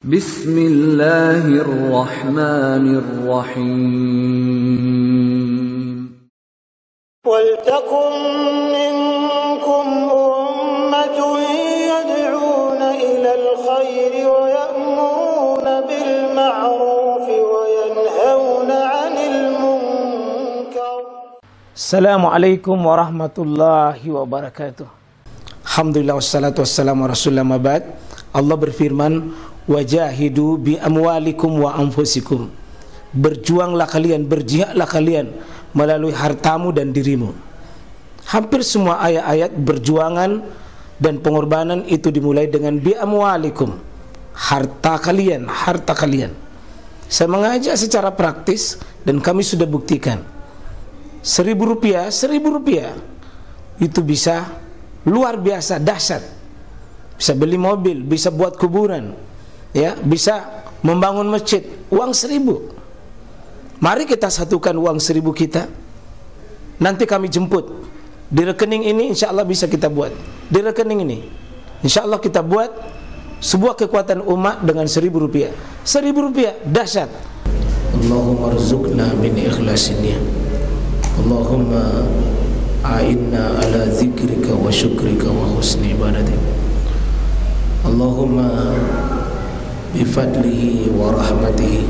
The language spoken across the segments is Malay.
Bismillahirrahmanirrahim. Waltakum minkum ummatun yad'una ilal khairi wa ya'muruna bil ma'ruf wa yanhauna 'anil munkar. Assalamualaikum warahmatullahi wabarakatuh. Alhamdulillah wassalatu wassalamu ala rasulillah mabad. Allah berfirman, wajahidu bi amwalikum wa anfusikum. Berjuanglah kalian, berjihadlah kalian melalui hartamu dan dirimu. Hampir semua ayat-ayat berjuangan dan pengorbanan itu dimulai dengan bi amwalikum, harta kalian, harta kalian. Saya mengajak secara praktis dan kami sudah buktikan. Rp1.000 itu bisa luar biasa, dahsyat. Bisa beli mobil, bisa buat kuburan, ya, bisa membangun masjid. Uang 1.000. Mari kita satukan uang 1.000 kita. Nanti kami jemput di rekening ini, insya Allah bisa kita buat. Di rekening ini, insya Allah kita buat sebuah kekuatan umat dengan Rp1.000. Rp1.000 dahsyat. Allahumma rzuqna min ikhlasinnya. Allahumma a'inna ala zikrika wa syukrika wa husni ibadatik. Allahumma bifadlihi wa rahmatihi.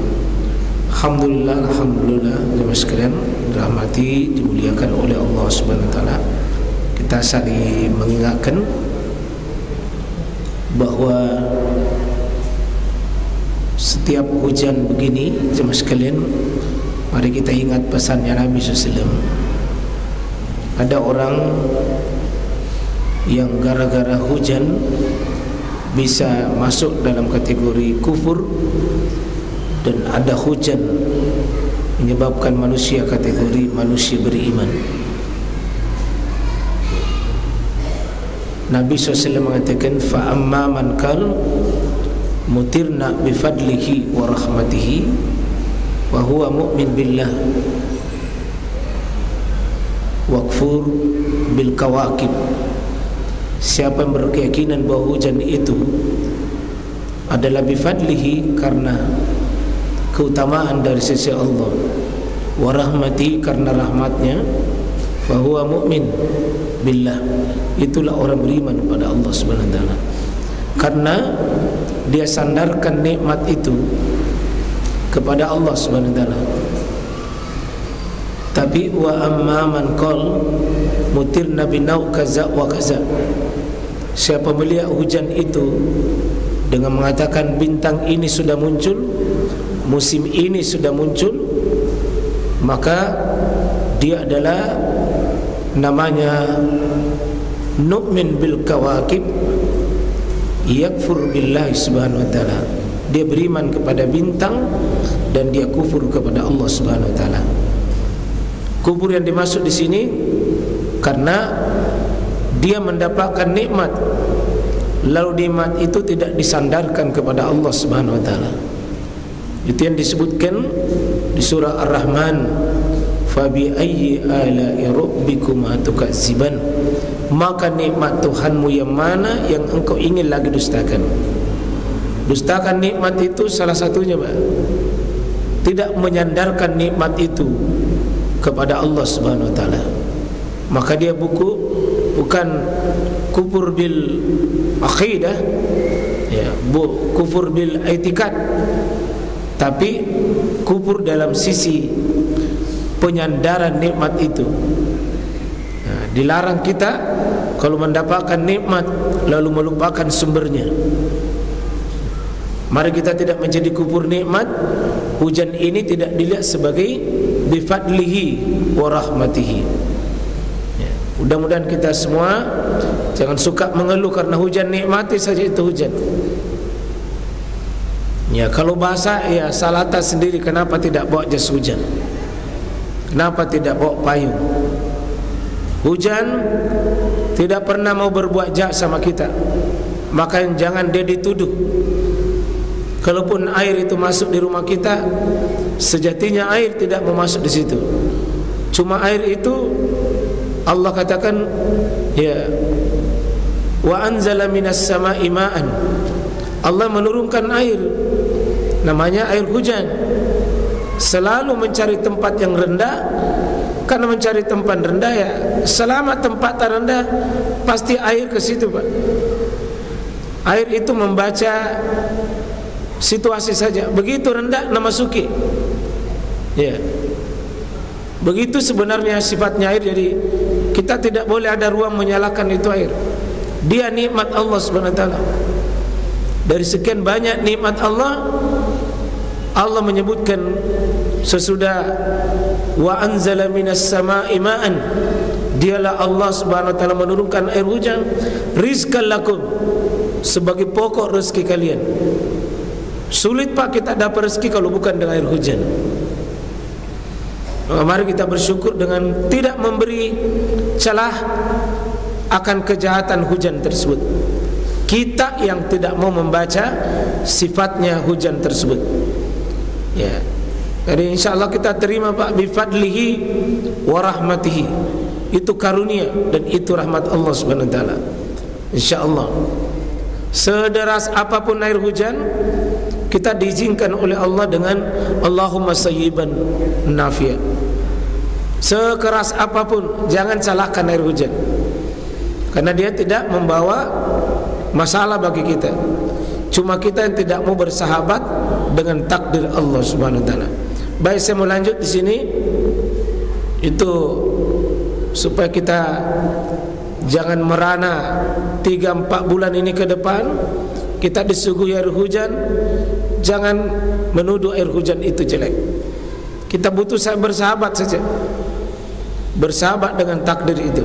Alhamdulillah, alhamdulillah, jemaah sekalian dirahmati, dimuliakan oleh Allah Subhanahu wa taala. Kita saling mengingatkan bahwa setiap hujan begini, jemaah sekalian, mari kita ingat pesannya Nabi SAW. Ada orang yang gara-gara hujan bisa masuk dalam kategori kufur, dan ada hujan menyebabkan manusia kategori manusia beriman. Nabi SAW mengatakan, fa amma man kal mutirna bifadlihi wa rahmatihi wa huwa mu'min billah waqfur bil kawakib. Siapa yang berkeyakinan bahawa hujan itu adalah bifadlihi, karena keutamaan dari sisi Allah, wa rahmati, karena rahmatnya, fahuwa mu'min billah, itulah orang beriman kepada Allah Subhanahu wa taala, karena dia sandarkan nikmat itu kepada Allah Subhanahu wa taala. Tapi wa amma man qal mutirna binau kaza wa kaza, siapa melihat hujan itu dengan mengatakan bintang ini sudah muncul, musim ini sudah muncul, maka dia adalah namanya nu'min bil kawakib, yakfur billahi subhanahu wa ta'ala. Dia beriman kepada bintang dan dia kufur kepada Allah Subhanahu wa taala. Kufur yang dimaksud di sini karena dia mendapatkan nikmat, lalu nikmat itu tidak disandarkan kepada Allah Subhanahu wa taala. Itu yang disebutkan di surah Ar-Rahman, fa bi ayyi ala'i rabbikuma tukadziban. Maka nikmat Tuhanmu yang mana yang engkau ingin lagi dustakan? Dustakan nikmat itu salah satunya, Pak, tidak menyandarkan nikmat itu kepada Allah Subhanahu wa taala. Maka dia bukan kufur bil aqidah, ya, kufur bil i'tikad, tapi kufur dalam sisi penyandaran nikmat itu. Nah, dilarang kita kalau mendapatkan nikmat lalu melupakan sumbernya. Mari kita tidak menjadi kufur nikmat. Hujan ini tidak dilihat sebagai bifadlihi wa rahmatihi. Ya, mudah-mudahan kita semua jangan suka mengeluh karena hujan, nikmati saja itu hujan. Ya, kalau basah ya salah atas sendiri, kenapa tidak bawa jas hujan? Kenapa tidak bawa payung? Hujan tidak pernah mau berbuat jahat sama kita, maka jangan dia dituduh. Kalaupun air itu masuk di rumah kita, sejatinya air tidak mau masuk di situ. Cuma air itu Allah katakan, ya, wa anzala minas sama'i ma'an Allah menurunkan air, namanya air hujan. Selalu mencari tempat yang rendah, karena mencari tempat rendah ya, selama tempat terendah pasti air ke situ, Pak. Air itu membaca situasi saja. Begitu rendah namasuki. Ya. Begitu sebenarnya sifatnya air. Jadi kita tidak boleh ada ruang menyalahkan itu air. Dia nikmat Allah Subhanahu wa taala. Dari sekian banyak nikmat Allah, Allah menyebutkan sesudah wa anzala minas sama'i ma'an, dialah Allah Subhanahu wa taala menurunkan air hujan, rizqan lakum, sebagai pokok rezeki kalian. Sulit Pak kita dapat rezeki kalau bukan dengan air hujan. Mari kita bersyukur dengan tidak memberi celah akan kejahatan hujan tersebut. Kita yang tidak mau membaca sifatnya hujan tersebut. Ya. Jadi insyaAllah kita terima Pak, bifadlihi wa rahmatihi. Itu karunia dan itu rahmat Allah Subhanahu wa taala. InsyaAllah. Sederas apapun air hujan, kita diizinkan oleh Allah dengan Allahumma sayyiban nafi'a. Sekeras apapun jangan salahkan air hujan, karena dia tidak membawa masalah bagi kita. Cuma kita yang tidak mau bersahabat dengan takdir Allah Subhanahu wa taala. Baik, saya mau lanjut di sini itu supaya kita jangan merana 3-4 bulan ini ke depan kita disuguhi air hujan. Jangan menuduh air hujan itu jelek. Kita butuh bersahabat saja, bersahabat dengan takdir itu.